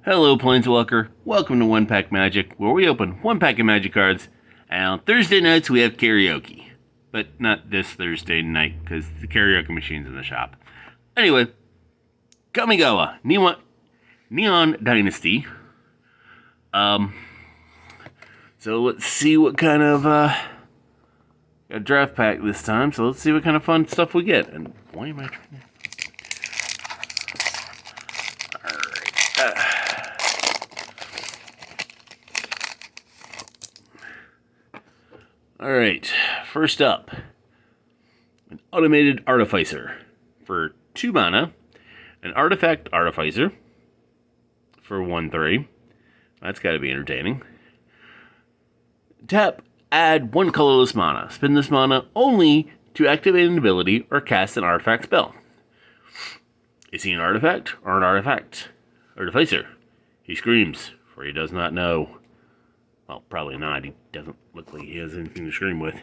Hello, Planeswalker. Welcome to One Pack Magic, where we open one pack of Magic cards, and on Thursday nights we have karaoke. But not this Thursday night, because the karaoke machine's in the shop. Anyway, Kamigawa, Neon Dynasty. So let's see what kind of, a draft pack this time, so let's see what kind of fun stuff we get. And why am I trying to... Alright, first up, an automated artificer for 2 mana, an artifact artificer for 1/3. That's gotta be entertaining. Tap, add 1 colorless mana. Spend this mana only to activate an ability or cast an artifact spell. Is he an artifact or an artifact? Artificer. He screams, for he does not know. Well, probably not. He doesn't look like he has anything to scream with.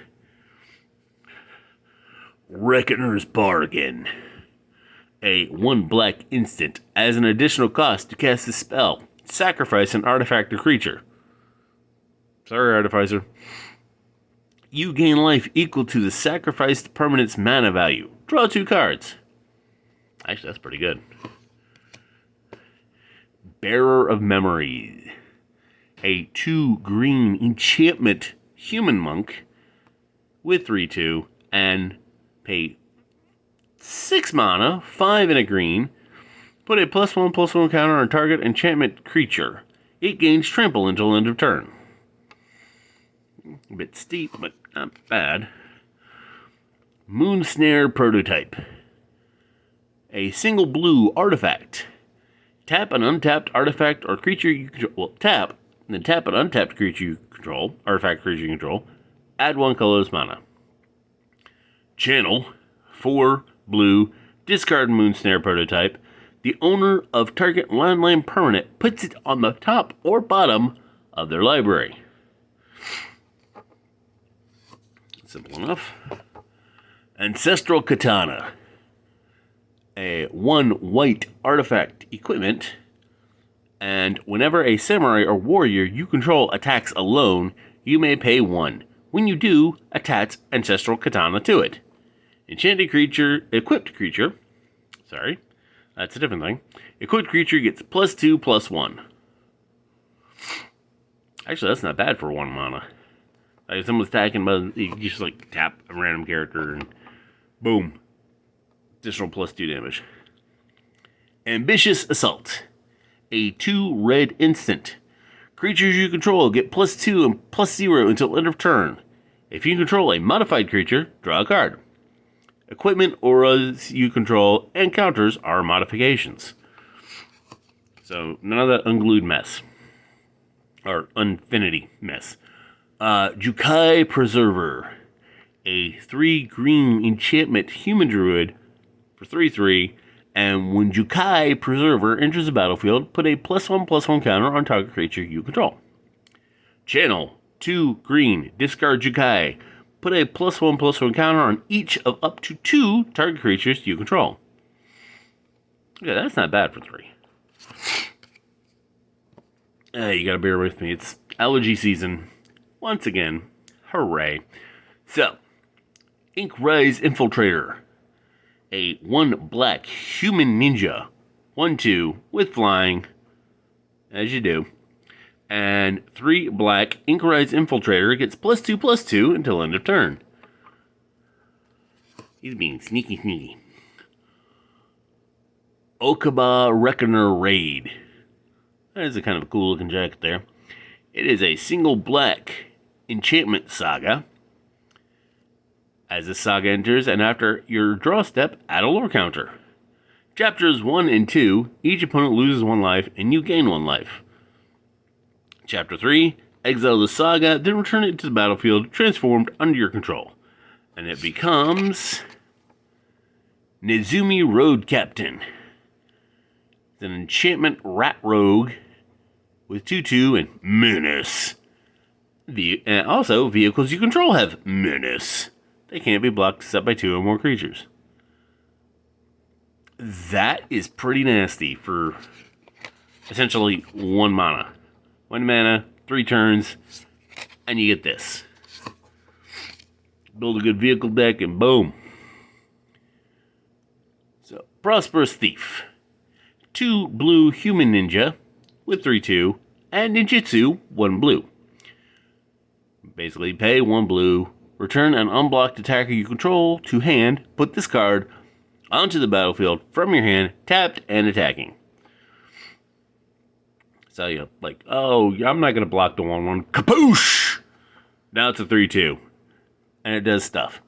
Reckoner's Bargain. A 1 black instant. As an additional cost to cast a spell, sacrifice an artifact or creature. Sorry, Artificer. You gain life equal to the sacrificed permanent's mana value. Draw 2 cards. Actually, that's pretty good. Bearer of Memories. A 2 green enchantment human monk with 3/2 and pay 6 mana, 5 and a green. Put a +1/+1 counter on target enchantment creature. It gains trample until end of turn. A bit steep, but not bad. Moonsnare Prototype. A single blue artifact. Tap an untapped artifact or creature you control. Well, tap, and then tap an untapped creature you control, artifact creature you control. Add 1 colorless mana. Channel, 4 blue, discard Moonsnare Prototype. The owner of target land permanent puts it on the top or bottom of their library. Simple enough. Ancestral Katana. A 1 white artifact equipment. And whenever a samurai or warrior you control attacks alone, you may pay 1. When you do, attach Ancestral Katana to it. Equipped creature, that's a different thing. Equipped creature gets +2/+1. Actually, that's not bad for 1 mana. Like if someone's attacking, but you just like tap a random character and boom. Additional +2 damage. Ambitious Assault. A 2 red instant. Creatures you control get +2 and +0 until end of turn. If you control a modified creature, draw a card. Equipment, auras you control, and counters are modifications. So none of that unglued mess. Or Unfinity mess. Jukai Preserver. A 3 green enchantment human druid for 3/3. And when Jukai Preserver enters the battlefield, put a +1/+1 counter on target creature you control. Channel, 2 green, discard Jukai. Put a +1/+1 counter on each of up to 2 target creatures you control. Yeah, that's not bad for 3. You gotta bear with me. It's allergy season. Once again. Hooray. So, Inkrise Infiltrator. A 1 black human ninja. 1/2 with flying. As you do. And 3 black Inkrise Infiltrator gets +2/+2 until end of turn. He's being sneaky. Okaba Reckoner Raid. That is a kind of a cool looking jacket there. It is a single black enchantment saga. As this saga enters, and after your draw step, add a lore counter. Chapters 1 and 2, each opponent loses 1 life, and you gain 1 life. Chapter 3, exile the saga, then return it to the battlefield, transformed under your control. And it becomes Nezumi Road Captain. It's an enchantment rat rogue with 2/2 and menace. And also, vehicles you control have menace. They can't be blocked except by 2 or more creatures. That is pretty nasty for essentially 1 mana. 1 mana, 3 turns, and you get this. Build a good vehicle deck, and boom. So, Prosperous Thief. 2 blue human ninja with 3/2, and ninjutsu, 1 blue. Basically, pay 1 blue, return an unblocked attacker you control to hand, put this card onto the battlefield from your hand, tapped and attacking. So you're like, oh, I'm not going to block the 1/1. Kapoosh! Now it's a 3/2. And it does stuff.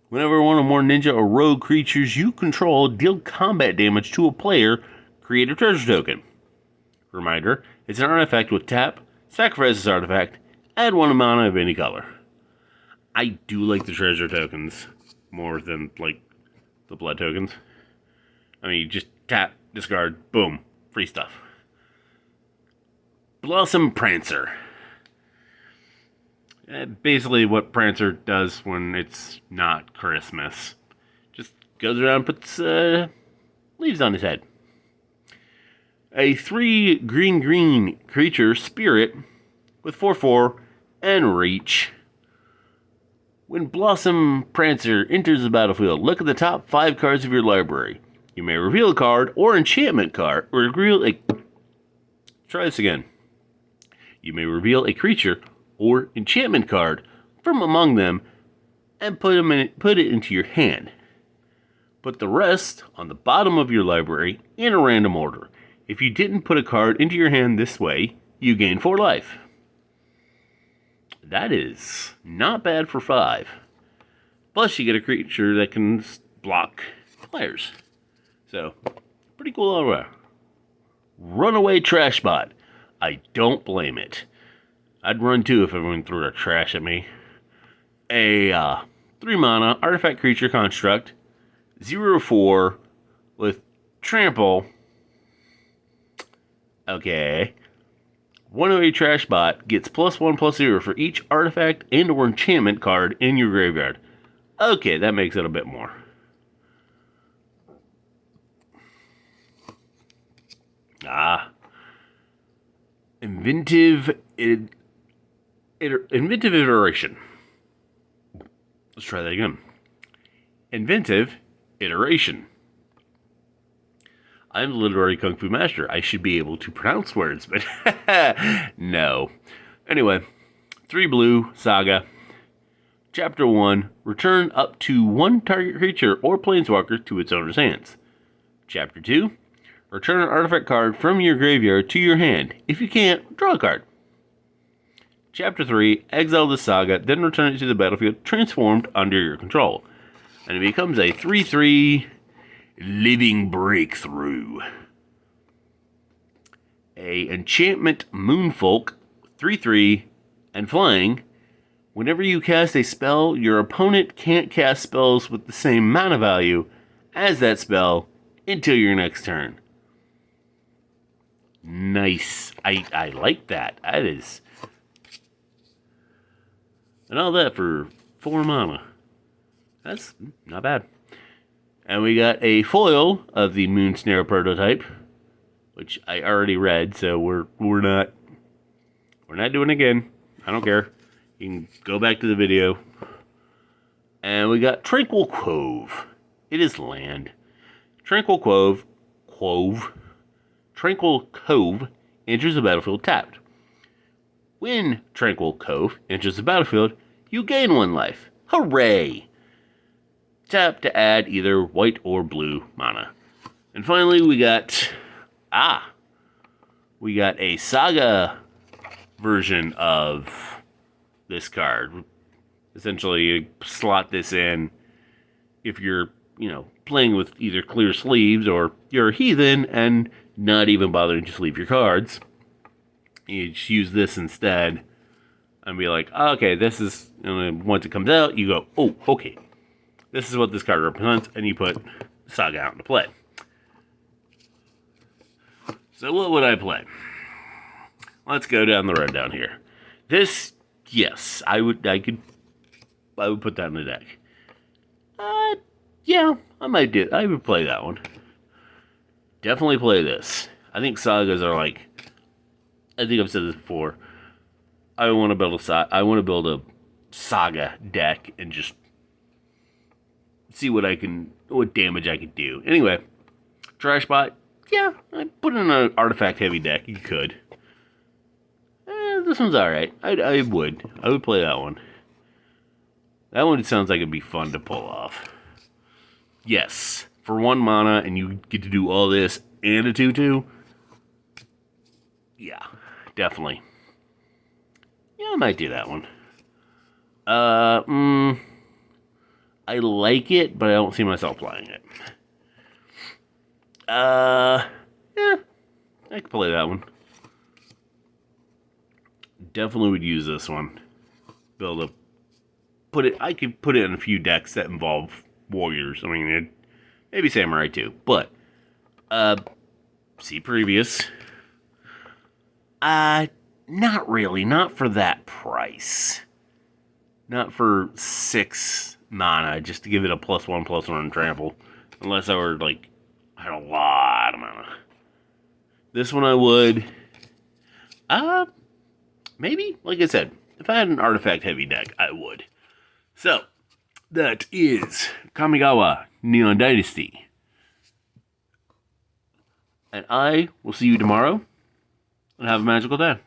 Whenever one or more ninja or rogue creatures you control deal combat damage to a player, create a treasure token. Reminder, it's an artifact with tap, sacrifice this artifact, add 1 mana of any color. I do like the treasure tokens more than, like, the blood tokens. I mean, you just tap, discard, boom, free stuff. Blossom Prancer. Basically what Prancer does when it's not Christmas. Just goes around and puts leaves on his head. A 3 green creature spirit with 4/4 and reach. When Blossom Prancer enters the battlefield, look at the top 5 cards of your library. You may reveal a card or enchantment card, or reveal a... Try this again. You may reveal a creature or enchantment card from among them and put it into your hand. Put the rest on the bottom of your library in a random order. If you didn't put a card into your hand this way, you gain 4 life. That is not bad for 5. Plus, you get a creature that can block players. So, pretty cool all around. Runaway Trash Bot. I don't blame it. I'd run too if everyone threw their trash at me. A 3 mana artifact creature construct, 0/4 with trample. Okay. Runaway Trash Bot gets +1/+0 for each artifact and or enchantment card in your graveyard. Okay, that makes it a bit more. Inventive Iteration. Let's try that again. Inventive Iteration. I'm the literary kung fu master. I should be able to pronounce words, but no. Anyway, 3 blue, Saga. Chapter 1, return up to 1 target creature or planeswalker to its owner's hands. Chapter 2, return an artifact card from your graveyard to your hand. If you can't, draw a card. Chapter 3, exile the Saga, then return it to the battlefield transformed under your control. And it becomes a 3/3 Living Breakthrough. A enchantment Moonfolk, 3/3 and flying. Whenever you cast a spell, your opponent can't cast spells with the same mana value as that spell until your next turn. Nice. I like that. That is... And all that for 4 mana. That's not bad. And we got a foil of the Moonsnare prototype, which I already read, so we're not doing it again. I don't care. You can go back to the video. And we got Tranquil Cove. It is land. Tranquil Cove enters the battlefield tapped. When Tranquil Cove enters the battlefield, you gain 1 life. Hooray! Tap to add either white or blue mana. And finally, we got a Saga version of this card. Essentially, you slot this in if you're, playing with either clear sleeves or you're a heathen and not even bothering to sleeve your cards. You just use this instead and be like, okay, this is, and then once it comes out, you go, oh, okay. This is what this card represents, and you put Saga out into play. So what would I play? Let's go down the road down here. This, yes, I would put that in the deck. Yeah, I might do it. I would play that one. Definitely play this. I think sagas are like, I think I've said this before. I want to build a saga deck and just see what damage I can do. Anyway, trash bot. Yeah, I put in an artifact heavy deck. You could. This one's all right. I would play that one. That one sounds like it'd be fun to pull off. Yes, for 1 mana and you get to do all this and a 2/2. Yeah, definitely. Yeah, I might do that one. I like it, but I don't see myself playing it. Yeah, I could play that one. Definitely would use this one. I could put it in a few decks that involve warriors. I mean, maybe samurai too, but see previous. Not really. Not for that price. Not for 6 mana, just to give it a +1/+1 trample. Unless I were like, had a lot of mana. This one I would. Maybe, like I said, if I had an artifact heavy deck, I would. So, that is Kamigawa Neon Dynasty. And I will see you tomorrow, and have a magical day.